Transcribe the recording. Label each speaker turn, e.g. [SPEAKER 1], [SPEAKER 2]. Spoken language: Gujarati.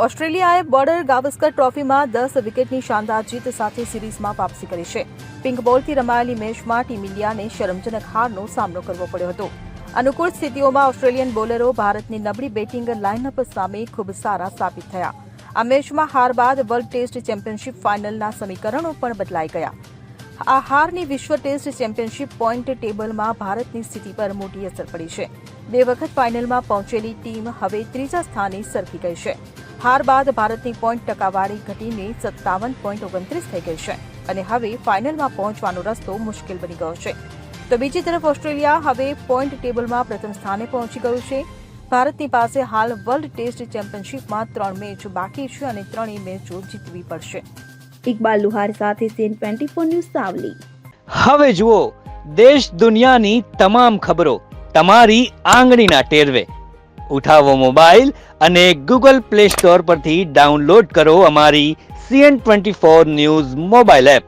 [SPEAKER 1] ઓસ્ટ્રેલિયાએ બોર્ડર ગાવસ્કર ટ્રોફીમાં 10 વિકેટની શાનદાર જીત સાથે સિરીઝમાં વાપસી કરી છે. પિંક બોલથી રમાયેલી મેચમાં ટીમ ઇન્ડિયાને શરમજનક હારનો સામનો કરવો પડ્યો હતો. અનુકૂળ સ્થિતિઓમાં ઓસ્ટ્રેલિયન બોલરો ભારતની નબળી બેટિંગ લાઇનઅપ સામે ખૂબ સારા સાબિત થયા. આ મેચમાં હાર બાદ વર્લ્ડ ટેસ્ટ ચેમ્પિયનશિપ ફાઇનલના સમીકરણો પણ બદલાઈ ગયા. આ હારની વિશ્વ ટેસ્ટ ચેમ્પિયનશિપ પોઇન્ટ ટેબલમાં ભારતની સ્થિતિ પર મોટી અસર પડી છે. 2 વખત ફાઇનલમાં પહોંચેલી ટીમ હવે ત્રીજા સ્થાને સરકી ગઈ છે. હાર બાદ ભારતની પોઈન્ટ ટકાવારી ઘટીને 57.29 થઈ ગઈ છે અને હવે ફાઇનલમાં પહોંચવાનો રસ્તો મુશ્કેલ બની ગયો છે. તો બીજી તરફ ઓસ્ટ્રેલિયા હવે પોઈન્ટ ટેબલમાં પ્રથમ સ્થાને પહોંચી ગયું છે. ભારતની પાસે હાલ વર્લ્ડ ટેસ્ટ ચેમ્પિયનશિપમાં 3 મેચ બાકી છે અને 3 મેચો જીતવી પડશે.
[SPEAKER 2] ઇકબાલ લુહાર સાથે CN24 ન્યૂઝ સાવલી.
[SPEAKER 3] હવે જુઓ દેશ દુનિયાની તમામ ખબરો તમારી આંગળીના ટેરવે. ઉઠાવો મોબાઈલ અને Google Play Store પરથી ડાઉનલોડ કરો અમારી CN24 ન્યૂઝ મોબાઈલ એપ.